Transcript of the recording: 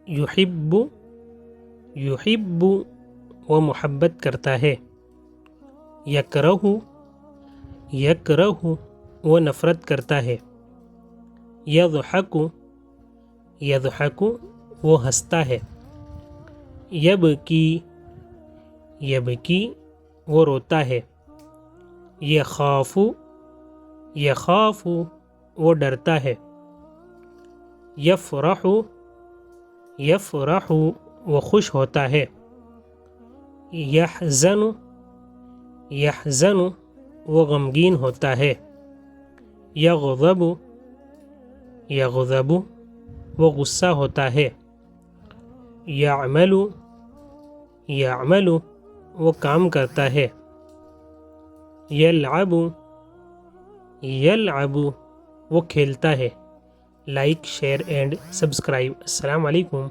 یحب یحب وہ محبت کرتا ہے. یکرہ یکرہ وہ نفرت کرتا ہے. یضحک یضحک وہ ہنستا ہے. یبکی یبکی وہ روتا ہے. یخاف یخاف وہ ڈرتا ہے. یفرح یفرح وہ خوش ہوتا ہے. یحزن یحزن وہ غمگین ہوتا ہے. یغضب یغضب وہ غصہ ہوتا ہے. یعمل یعمل وہ کام کرتا ہے. یلعب یلعب وہ کھیلتا ہے. Like share and subscribe. السلام علیکم.